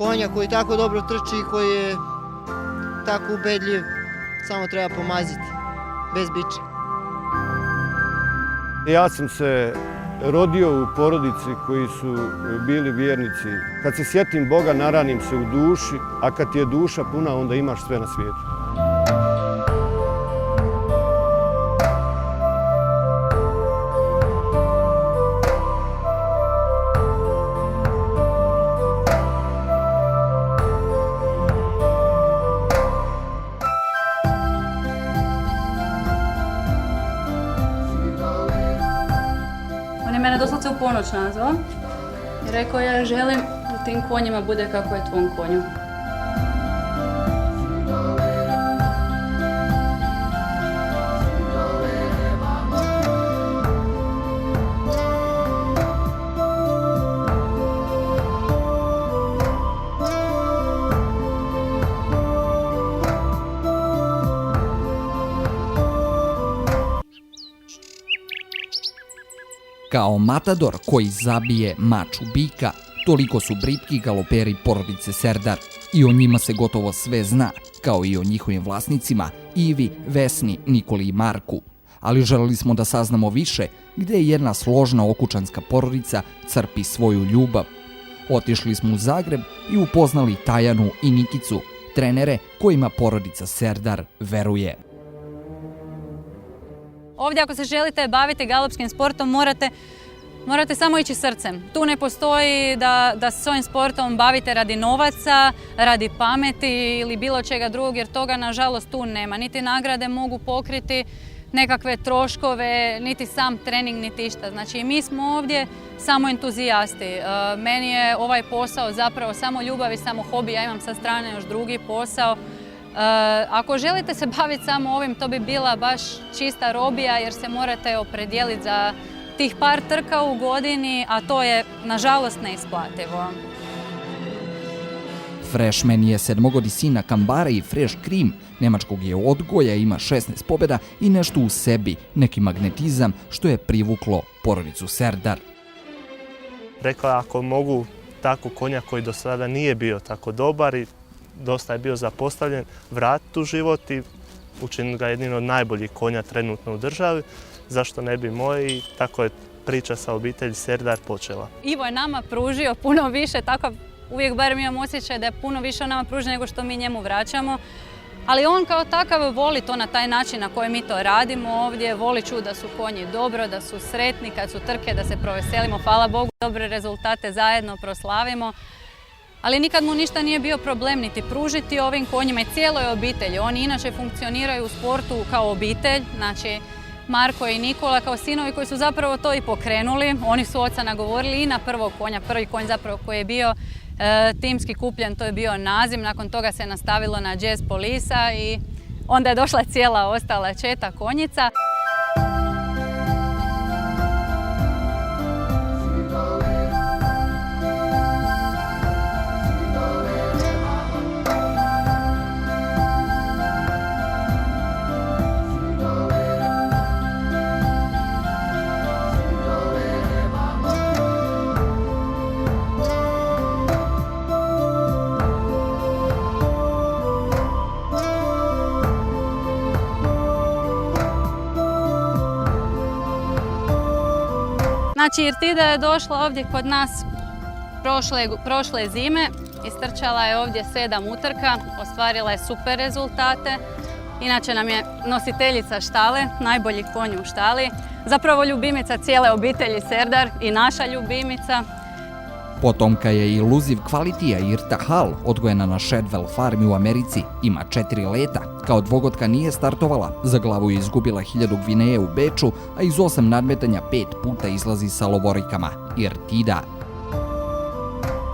konja koji tako dobro trči i koji je tako ubedljiv, samo treba pomaziti, bez biča. Ja sam se rodio u porodici koji su bili vjernici. Kad se sjetim Boga, naranim se u duši, a kad ti je duša puna, onda imaš sve na svijetu. On je mene doslovce u ponoć nazvao i rekao ja želim da tim konjima bude kako je tvom konju. Kao matador koji zabije maču bika, toliko su britki galoperi porodice Serdar. I o njima se gotovo sve zna, kao i o njihovim vlasnicima Ivi, Vesni, Nikoli i Marku. Ali želeli smo da saznamo više gde jedna složna okučanska porodica crpi svoju ljubav. Otišli smo u Zagreb i upoznali Tajanu i Nikicu, trenere kojima porodica Serdar veruje. Ovdje ako se želite baviti galopskim sportom morate samo ići srcem. Tu ne postoji da se s ovim sportom bavite radi novaca, radi pameti ili bilo čega drugog jer toga nažalost tu nema. Niti nagrade mogu pokriti nekakve troškove, niti sam trening, niti išta. Znači mi smo ovdje samo entuzijasti. Meni je ovaj posao zapravo samo ljubav i samo hobi, ja imam sa strane još drugi posao. Ako želite se baviti samo ovim, to bi bila baš čista robija jer se morate opredijeliti za tih par trka u godini, a to je nažalost neisplativo. Freshman je sedmogodi sina Kambara i Fresh Cream, nemačkog je odgoja, ima 16 pobjeda i nešto u sebi, neki magnetizam što je privuklo porodicu Serdar. Rekao je ako mogu tako konja koji do sada nije bio tako dobar i dosta je bio zapostavljen, vratiti u život i učiniti ga jednim od najboljih konja trenutno u državi, zašto ne bi moj i tako je priča sa obitelji Serdar počela. Ivo je nama pružio puno više, tako uvijek barem imam osjećaj da je puno više on nama pruži nego što mi njemu vraćamo. Ali on kao takav voli to na taj način na koji mi to radimo ovdje, voli čuti da su konji dobro, da su sretni kad su trke, da se proveselimo, hvala Bogu, dobre rezultate zajedno proslavimo. Ali nikad mu ništa nije bio problem niti pružiti ovim konjima i cijeloj obitelji. Oni inače funkcioniraju u sportu kao obitelj, znači Marko i Nikola kao sinovi koji su zapravo to i pokrenuli. Oni su oca nagovorili i na prvog konja, prvi konj zapravo koji je bio timski kupljen, to je bio Nazim, nakon toga se nastavilo na Jazz Polisa i onda je došla cijela ostala četa konjica. Znači Irtida je došla ovdje kod nas prošle zime, istrčala je ovdje 7 utrka, ostvarila je super rezultate. Inače nam je nositeljica štale, najbolji konj u štali, zapravo ljubimica cijele obitelji Serdar i naša ljubimica. Potomka je i Luziv Kvalitija Irta Hall, odgojena na Shadwell farmi u Americi. Ima 4 leta. Kao dvogotka nije startovala. Za glavu je izgubila 1000 gvineje u Beču, a iz 8 nadmetanja 5 puta izlazi sa lovorikama. Irtida.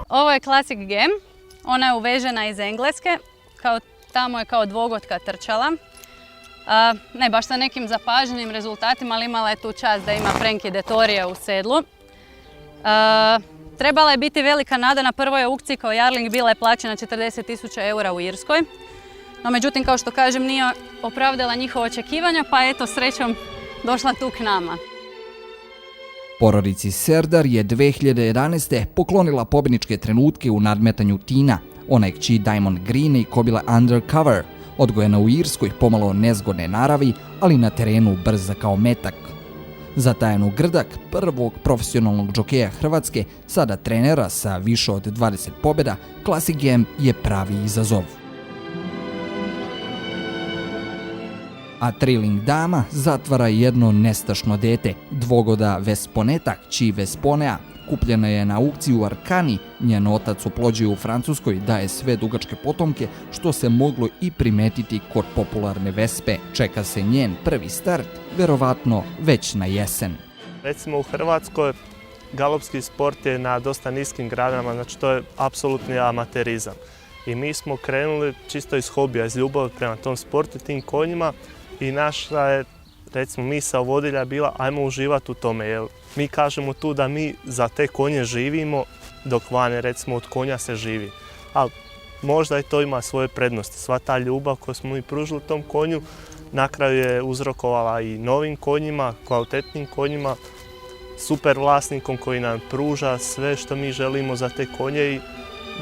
Ovo je Classic Gem. Ona je uvežena iz Engleske. Tamo je kao dvogotka trčala. Ne baš sa nekim zapaženim rezultatima, ali imala je tu čast da ima Frankie Dettorija u sedlu. Trebala je biti velika nada na prvoj aukciji kao Jarling, bila je plaćena 40.000 eura u Irskoj. No međutim, kao što kažem, nije opravdala njihova očekivanja, pa eto srećom došla tu k nama. Porodici Serdar je 2011. poklonila pobjedničke trenutke u nadmetanju tina. Ona je kći Diamond Greene i kobila Undercover, odgojena u Irskoj pomalo nezgodne naravi, ali na terenu brza kao metak. Za Tajanu Grdak, prvog profesionalnog džokeja Hrvatske, sada trenera sa više od 20 pobjeda, Classic Game je pravi izazov. A Trilling dama zatvara jedno nestašno dete, dvogoda Vesponeta, kći Vesponea. Kupljena je na aukciji u Arkani, njen otac oplođuje u Francuskoj, daje sve dugačke potomke, što se moglo i primetiti kod popularne Vespe. Čeka se njen prvi start, verovatno već na jesen. Recimo u Hrvatskoj galopski sport je na dosta niskim granama, znači to je apsolutni amaterizam. I mi smo krenuli čisto iz hobija, iz ljubavi prema tom sportu, tim konjima i naša je, recimo, misao vodilja bila ajmo uživati u tome, jer mi kažemo tu da mi za te konje živimo, dok vane, recimo, od konja se živi. Ali možda i to ima svoje prednosti. Sva ta ljubav koju smo mi pružili tom konju na kraju je uzrokovala i novim konjima, kvalitetnim konjima, super vlasnikom koji nam pruža sve što mi želimo za te konje i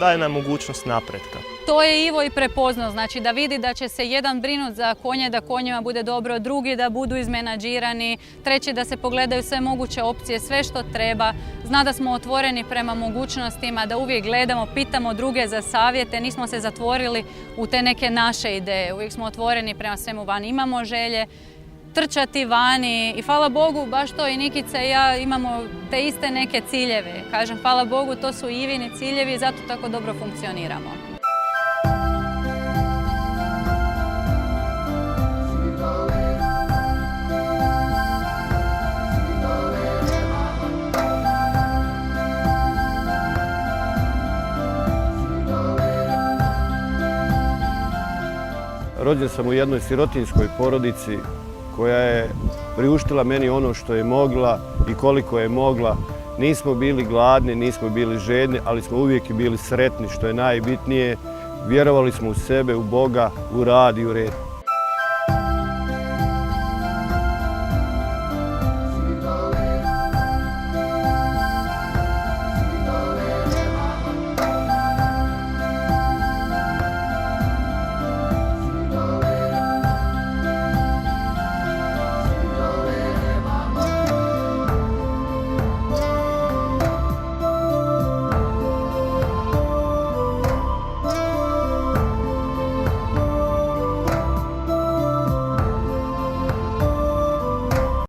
daje nam mogućnost napretka. To je Ivo i prepoznao, znači da vidi da će se jedan brinut za konje, da konjima bude dobro, drugi da budu izmenadžirani, treći da se pogledaju sve moguće opcije, sve što treba. Zna da smo otvoreni prema mogućnostima, da uvijek gledamo, pitamo druge za savjete, nismo se zatvorili u te neke naše ideje, uvijek smo otvoreni prema svemu vani. Imamo želje trčati vani i hvala Bogu, baš to i Nikica i ja imamo te iste neke ciljeve. Kažem, hvala Bogu, to su Ivini ciljevi i zato tako dobro funkcioniramo. Rođen sam u jednoj sirotinjskoj porodici koja je priuštila meni ono što je mogla i koliko je mogla. Nismo bili gladni, nismo bili žedni, ali smo uvijek bili sretni, što je najbitnije. Vjerovali smo u sebe, u Boga, u rad i u red.